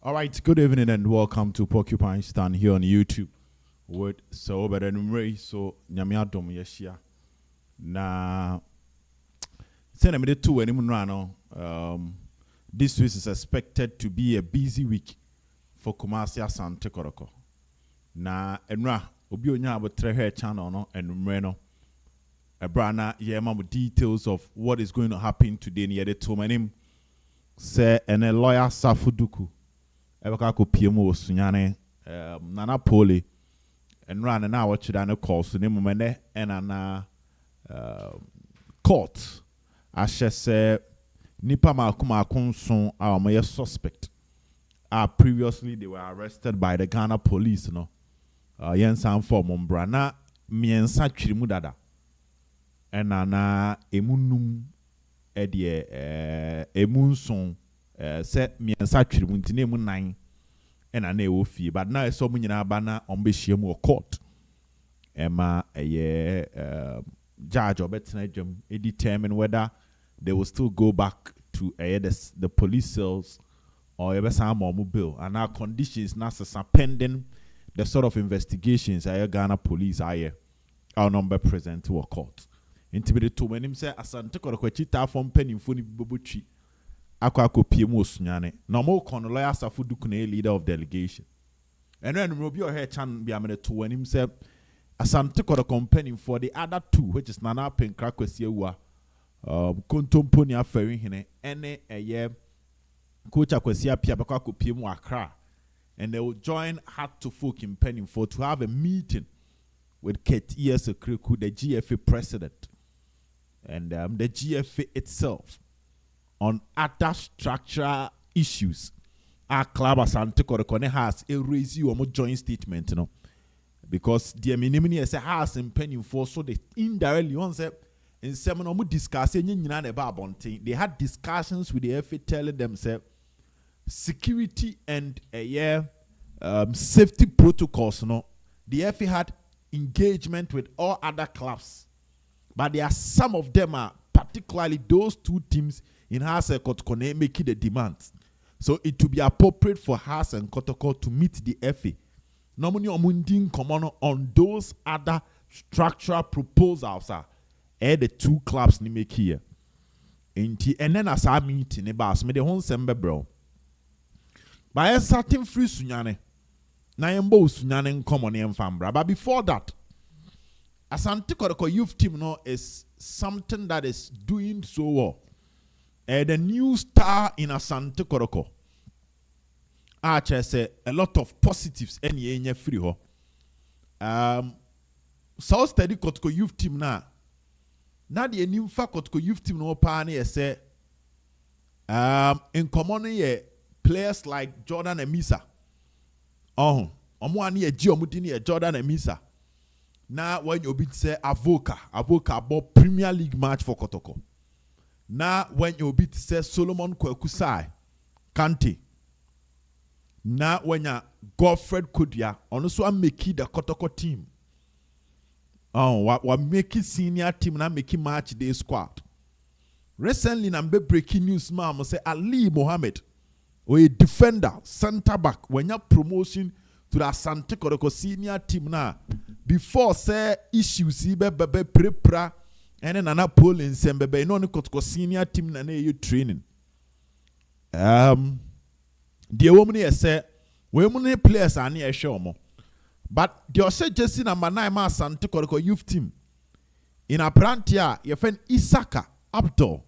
All right, good evening and welcome to Porcupine Stand here on YouTube with so better than Ray. So, Nyamia Dom Yeshia. Na, send me the two anymore. This week is expected to be a busy week for Kumasi Asante Kotoko. Na, enra, obi onya abotre hair channel no enumre Ebrana yema details of what is going to happen today near the two my name. Say and a lawyer Safuduku. Ebeka ko PMO sunyane nana pole and run na watch dan call so ne momene na court ahye se nipa makuma akonso a omoye suspect previously they were arrested by the Ghana police no yensan form ombra na miensa twirimu dada na emunum emunson se miensa twirimu ntine emu nan na na efie but now so mu nyina ba na ombehia mu court ema judge obetena dwam determine whether they will still go back to the police cells or ebesa mo bill and our conditions na pending the sort of investigations Ghana police our number present to a court intibide to when him say Asante Kotoko chita from penimfo ni bobotwi akwa PM osunyane na mo kono lawyer Safuduku na leader of delegation and then obi o hair chan be amene to when him say Asante Kotoko penimfo the other two which is Nana Penkra Kwesi Ewa kontompo ni aferi hene ene coach Kwesi Apia bakwa PM Accra and they will join Heart to Folk in penimfo to have a meeting with Kate Sekreku, the GFA president and the GFA itself on other structural issues. Our club Asante Kotoko has a raise you a joint statement, you know, because the minimum has in penny for so they indirectly on say in seminar discussing they had discussions with the FA telling themselves security and safety protocols, you know. The FA had engagement with all other clubs, but there are some of them particularly those two teams in Haas and Kotoko making the demands. So it would be appropriate for Haas and Kotoko to meet the FA. Normally, omundin common on those other structural proposals the two clubs ni make here. And then as I meet in the bus, me the whole sembe bro. By a certain free sunyane, na yembo sunyane common fambra. But before that, Asante Kotoko youth team no is something that is doing so well. The new star in Asante Kotoko. Say a lot of positives any free ho. South Steady Kotoko youth team na the new fa Kotoko youth team no pani say in common ye players like Jordan Emisa. Omo ani ye ji omudini ye Jordan Emisa. Now when you bid say Avoka bought Premier League match for Kotoko. Now when you bid say Solomon Kwekusai Kante. Now when you Godfred Kudia also make the Kotoko team. What make senior team na make match day squad. Recently nambe breaking news mama say Ali Mohammed or a defender center back when you promotion to the Asante Kotoko senior team na before say issues be prepra and then ana polling sembe no Kotoko senior team na you training the woman say we many players are near show mo but the ose just number 9 ma Asante Kotoko youth team in a brantia your friend Isaka Abdul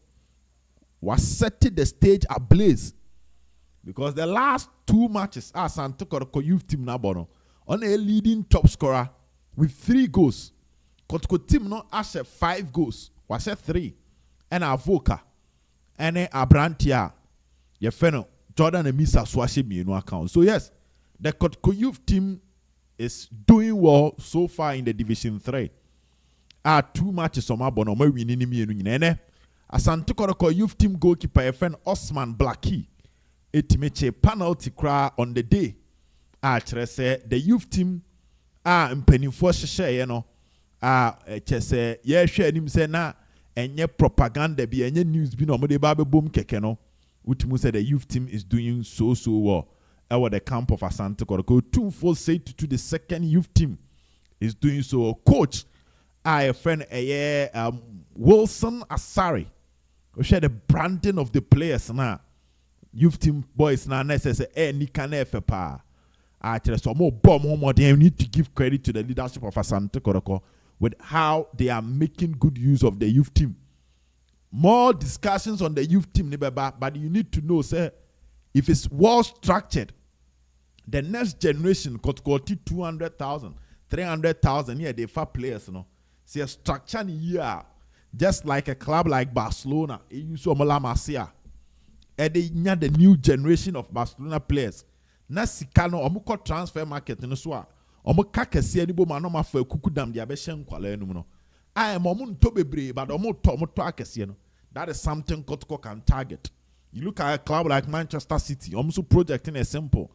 was setting the stage ablaze because the last 2 matches Asante Kotoko youth team na bono on a leading top scorer with 3 goals. Kotoko team no ashe 5 goals. Was 3. And Avoka. And Abrantia. Ye feno Jordan Emisa swashe me no account. So yes, the Kotoko youth team is doing well so far in the Division 3. 2 matches on my bono me winning me no. Asante Kotoko youth team goalkeeper ye friend Osman Blackie. Etimeche penalty cry on the day. Say the youth team mpanimfo hyehyɛ no kyese ye hwɛ anim sɛ na enye propaganda bi enye news bi na omode ba bebom keke no utimu say the youth team is doing so well over the camp of Asante Kotoko. 2-4 say to the second youth team is doing so. Coach, a friend, Wilson Asari. We share the branding of the players now. Youth team boys now necessary. Nikane FPA. So more bomb more. They need to give credit to the leadership of Asante Kotoko with how they are making good use of the youth team. More discussions on the youth team, but you need to know, sir, if it's well structured, the next generation could go to 200,000, 300,000. Yeah, they for players, See a structure here, just like a club like Barcelona. You saw Masia. And they the new generation of Barcelona players. Na sikano omuko transfer market no so a omuka kese ani bo ma no ma fa kukudam dia be hyen kwala enum no. I am omunto bebre but omuto akese no. That is something Kotoko can target. You look at a club like Manchester City, so projecting a simple.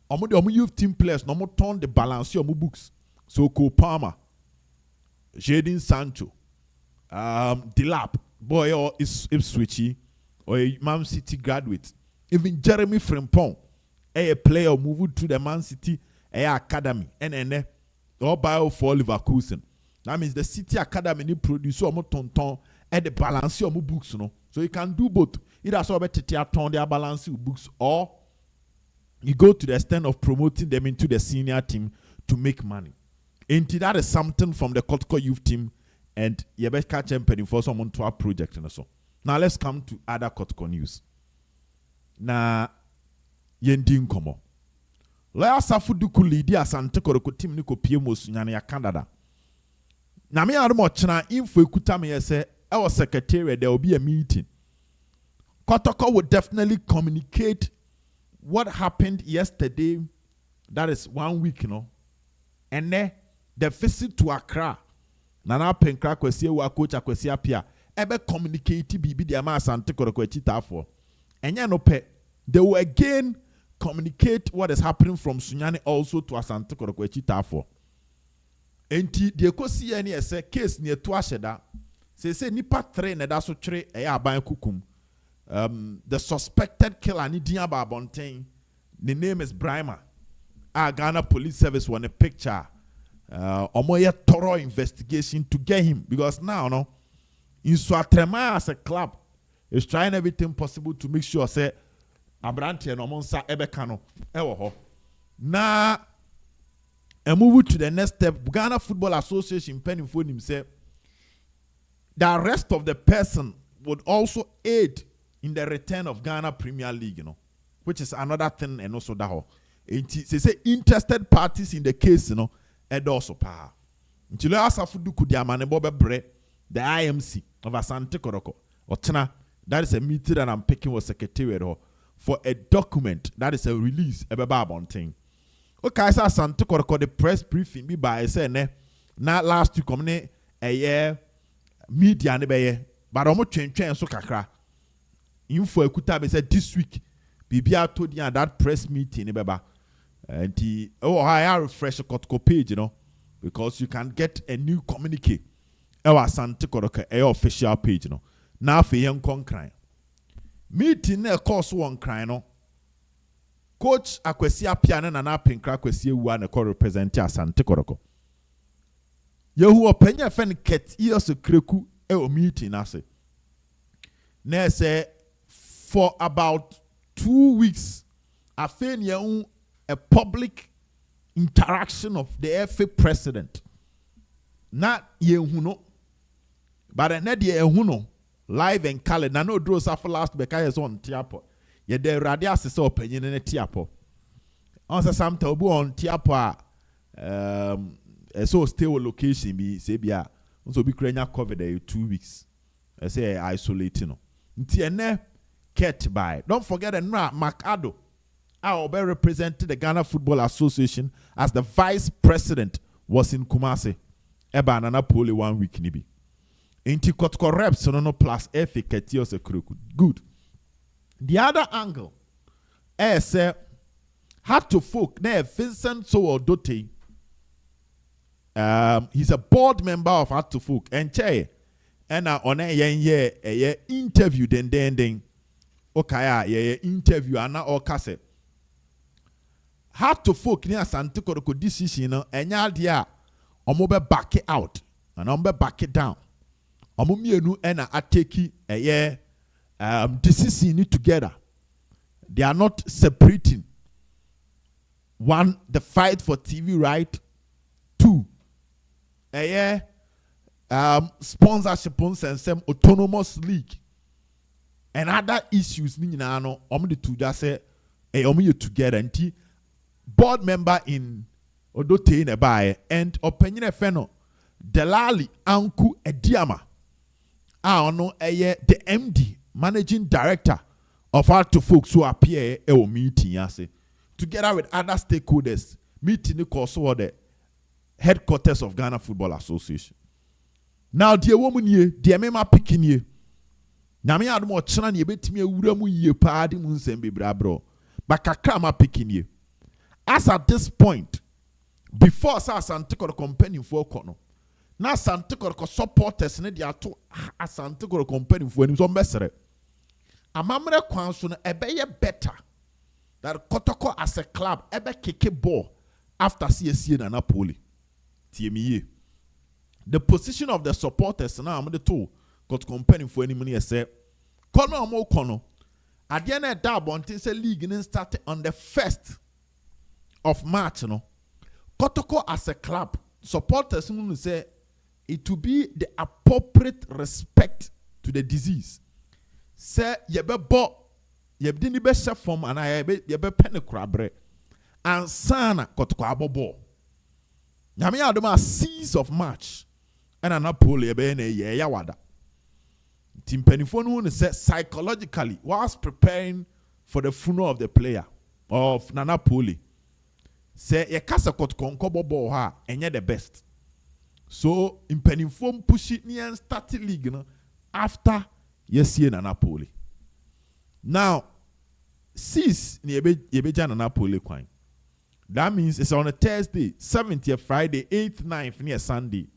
Omu youth team players no turn the balance your books. So Cole Palmer, Jadon Sancho, Delap, boy or is Ipswich or a Man City graduate. Even Jeremy Frimpong, a player moved to the Man City academy, and or bio for Leverkusen. That means the City Academy ni produce omo tonton at the balance your books, So you can do both. Either so better turn their balance your books, or you go to the extent of promoting them into the senior team to make money. And that is something from the Kotoko youth team, and you best catch them for someone to our project and so. Now let's come to other Kotoko news. Na yendin komo. Laya safudu kulidi Asante Kotoko team ni ko piemo sunyane ya Canada. Na me ado mo chena info ekuta me yese our secretariat there will be a meeting. Kotoko will definitely communicate what happened yesterday. That is 1 week, And then the visit to Accra. Nana Penkra kwesi wa coach akwesi apia. Ebe communicate bibi di ama Asante Kotoko chita for. Enya no pe. They will again communicate what is happening from Sunyani also to Asante Kotoko chita for. Enti de kosi any ese case near to asheda. Say nipa 3 na da so twere eya aban kukum. The suspected killer ni din ababonten. The name is Brima. Ghana Police Service want a picture. Omoye thorough investigation to get him because now in Swatrema as a club is trying everything possible to make sure say Abrante and Omonsa Ebekano ewo ho. Now and move to the next step. Ghana Football Association penning for himself. The rest of the person would also aid in the return of Ghana Premier League, which is another thing, and also that whole. They say interested parties in the case, and also power. Until Asafudu Kudiamane Bobe the IMC of Asante Kotoko, or Tana, that is a meeting that I'm picking with Secretariat for a document that is a release, a babon thing. Okay, so Asante Kotoko the press briefing be by saying, not last week, a year media ne but almost change so kakra. Info ekuta be said this week. Bibia told you that press meeting beba. And I refresh a Kotoko page, because you can get a new communique. Asante Kotoko official page, Now for young crying. Meeting a course one crying, Coach Akwesia Piano and Apinkra Kwesia one a represent Asante Kotoko. Yehu openya fen ket years kreku meeting ase. Na say for about 2 weeks, I found a public interaction of the FA president. Not yehuno, but not yehuno live and color. Na no draws after last because on tiapo. Ye de radias is opinion in a tiapo. Answer some tabu on tiapo. So stay with location be say bia. So be Ukraine covered there 2 weeks. I say isolating. Ntiene kept by. Don't forget Macado. I will be representing the Ghana Football Association as the vice president was in Kumasi. Eba na Napoli 1 week nibi. Inti Kotoko reps no plus F ketios ekruku. Good. The other angle say had to folk ne Vincent so Dote. He's a board member of Heart to Folk and chair. And on a interview then. Okay, interview and now cassette. Hard to folk near Asante Kotoko decision, enya dia, omo be back it out, and omo be back it down. Omo mienu ena ateki decision together. They are not separating. One, the fight for TV right. Two, sponsorship and some autonomous league. And other issues, ni na no, the two just say, you together. And board member in Odote in a buy and opinion feno, Delali Anku Ediama. The MD, managing director of Hard to Folks who appear at a meeting, together with other stakeholders, meeting the course of the headquarters of Ghana Football Association. Now, dear woman, dear mema picking ye. Nami had more chan ye bet me a uramu ye party munsembe brabro. But kakama picking ye. As at this point, before Asante Kotoko company for kono. Now Asante Kotoko supporters ne dia to Asante Kotoko company for any zombesere. Amamre kwanso ebeye better that Kotoko as a club ebe keke ball after CSC na Napoli. TME. The position of the supporters now I'm the two got company for any money say kono mo kono at the end of that bontin say league started on the 1st of March no Kotoko as a club supporters say it to be the appropriate respect to the disease say yebe bo yebdi ni be chef form and yebe pen krabre and sana Kotoko abobo nyame adoma 6th of March and Napoli ebe na ye yawada timpenifo no say psychologically whilst preparing for the funeral of the player of Napoli say ye kasa Kotoko nkobobo ha enye the best so impenifo push it near start league no after yesie na Napoli now 6 ni yebe jana Napoli kwan. That means it's on a Thursday, 7th, Friday, 8th, 9th, near Sunday.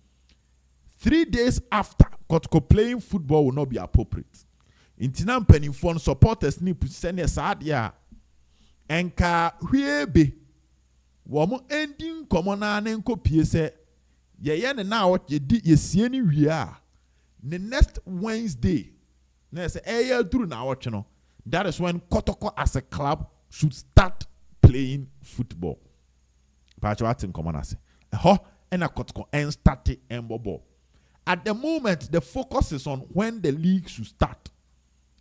3 days after, Kotoko playing football will not be appropriate. In Tinam Penifon supporters need to send a sadia. Enka huebe. Womo ending commona nenko piese. Ye na what ye did ye see any we are. The next Wednesday, next through now channel. That is when Kotoko as a club should start playing football. Pacho common as ho and a Kotoko and start and bobo. At the moment, the focus is on when the league should start.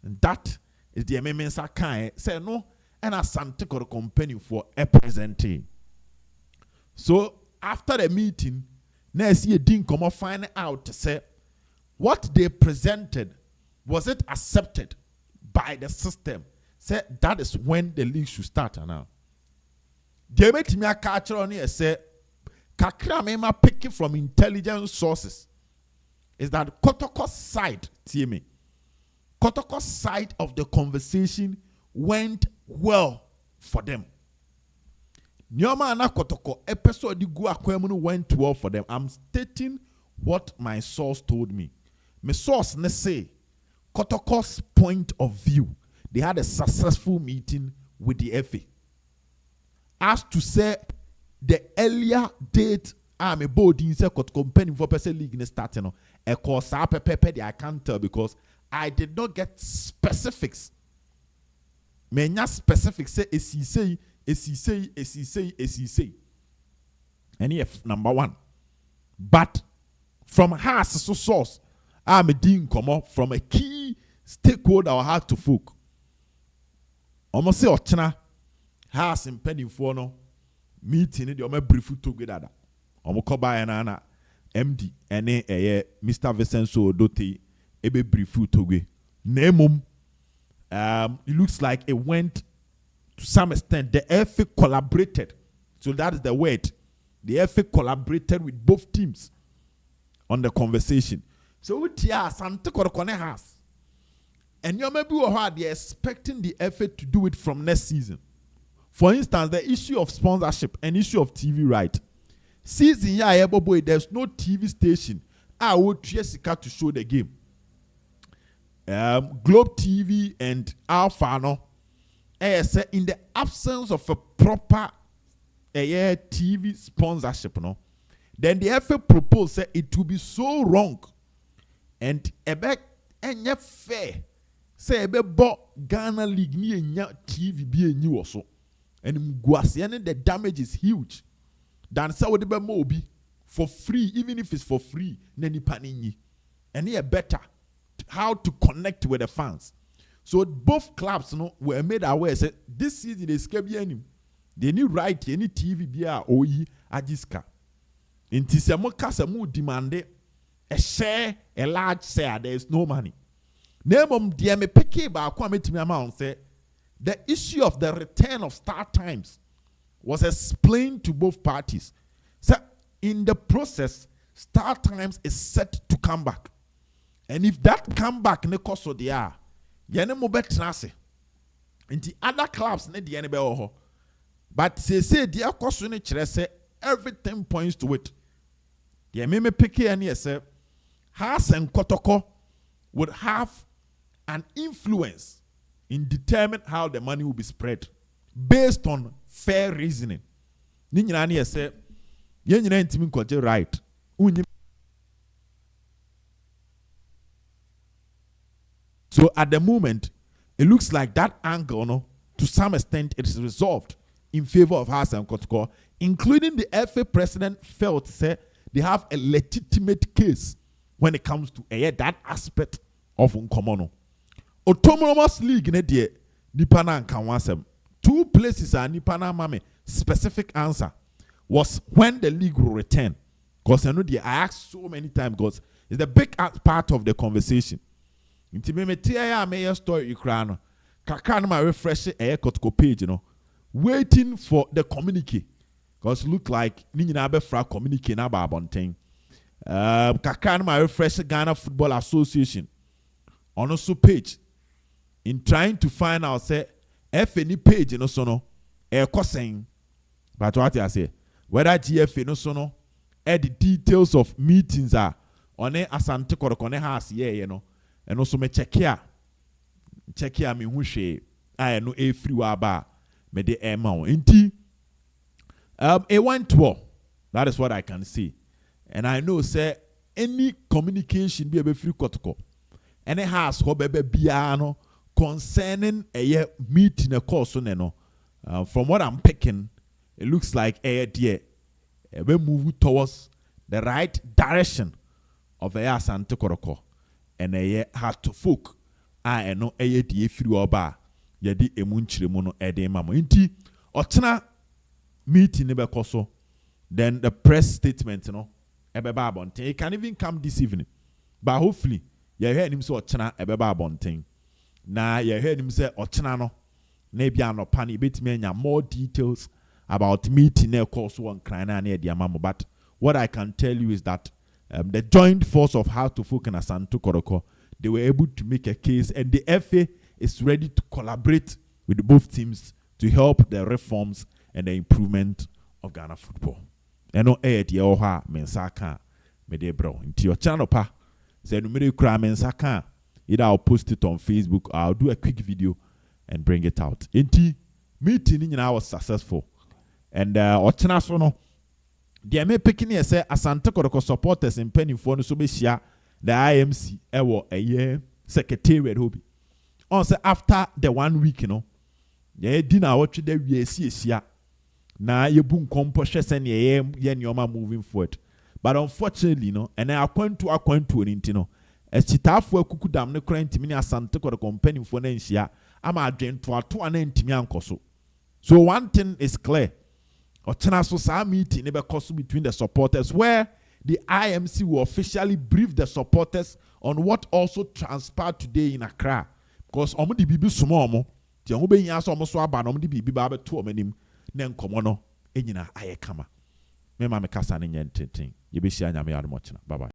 And that is the amendments are kind. Say no, and a Sante Kotoko company for a presenting. So after the meeting, now see a ding come find out to say what they presented, was it accepted by the system? Say that is when the league should start now. They made me a catcher on here say kakra mema picking from intelligence sources is that Kotoko's side, TMA, Kotoko's side of the conversation went well for them. Nyoma na Kotoko episode di go akwemu went well for them. I'm stating what my source told me. My source ne say Kotoko's point of view. They had a successful meeting with the FA. As to say the earlier date, I'm a body in company for person league in starting. A course I can't tell because I did not get specifics. Many specifics say say. And if number one. But from her source, I'm a dean come up from a key stakeholder or hard to folk. Almost say Ochina has impending for no meeting in the brief together. Omokoba and MD and Mr. Vicenzo Dote ebe brief together. Nemum it looks like it went to some extent. The FA collaborated. So that is the word. The FA collaborated with both teams on the conversation. So what Sante Kotoko has. And you maybe they're expecting the FA to do it from next season. For instance, the issue of sponsorship and issue of TV right. Season yeah, boy, there's no TV station. I would Jessica to show the game. Globe TV and Alpha no. In the absence of a proper a TV sponsorship, no. Then the FA proposed that it would be so wrong and ebe enye fair. Say ebe bo Ghana League ni enya TV bi enyi wo so. And mguase the damage is huge. Than say we be mobi for free, even if it's for free, na nipa ni. And here better how to connect with the fans. So both clubs, were made aware. Say this season they escape any. They need right any TV bia oyi ajiska. Inti se mo kasa mo demand a share a large share. There is no money. Name dear me picky ba kwa metimi amount say the issue of the return of start times was explained to both parties. So in the process, start times is set to come back. And if that come back ne koso dia, yene mo betra se. Inti other clubs ne dia ne be ho. But say dia koso ne kire say everything points to it. Yeah, me pick and say Haas and Kotoko would have an influence in determining how the money will be spread based on fair reasoning. Ni nyina ne say ye nyina ntimi nkoje right. So at the moment, it looks like that angle, to some extent, it is resolved in favor of Haas and Kotoko, including the FA president felt say they have a legitimate case when it comes to that aspect of Nkomono. Autonomous League ne de Nipana and Kanwasem. Two places are Nipana Mame specific answer was when the league will return. Because I know I asked so many times because it's the big part of the conversation. Inti me tia ya me story ikra no kakra no ma refresh Kotoko page waiting for the communique because look like ni nyina be fra communique na ba abonten kakra no ma refresh Ghana Football Association on also page in trying to find out say if any page no so no kosen but what I say whether GFA no so no the details of meetings are on Asante Kotoko ne house and also me check here me hu hwe I no e free wa ba me de e ma nti it went well. That is what I can see. And I know say any communication be free Kotoko any has ho be bia no concerning a meeting a course no from what I'm picking it looks like dear we move towards the right direction of Asante Kotoko. And had to folk no die free oba ye di emunchire mu no ede mamo nti otena meeting ne bekoso then the press statement ebeba abonten it can even come this evening but hopefully ye hear him say otena ebeba abonten na ye hear him say otena no na bia no pa ne betimi anya more details about meeting ne course one cry na e dia mamo. But what I can tell you is that the joint force of how to folk and Asante Kotoko, they were able to make a case, and the FA is ready to collaborate with both teams to help the reforms and the improvement of Ghana football. And no air the oha mensaka me de bro. Into your channel pa say no me kra mensaka. Either I'll post it on Facebook or I'll do a quick video and bring it out. Inti meeting nyina was successful. And ochena so no the me picking here say Asante Kotoko supporters in penny for no so be share the IMC ewo a year secretariat hobby. On say after the 1 week, ye dinner watch the we see na ye boom composure send ye nyoma moving forward. But unfortunately, and I point to intino. As chitafo kuku dam ne kra ntimi ne Asante Kotoko penny for na nhia ama adwen to na ntimi ankoso. So one thing is clear. Ochena meeting between the supporters where the IMC will officially brief the supporters on what also transpired today in Accra. Because omo di bibi sumo omo ti omo be yin aso omo so aba na omo di bibi ba be to omo nim na nkomo no enyina aye kama. Me ma me kasa ne nyententen. Ye be hia nyame ya no mo chena. Bye bye.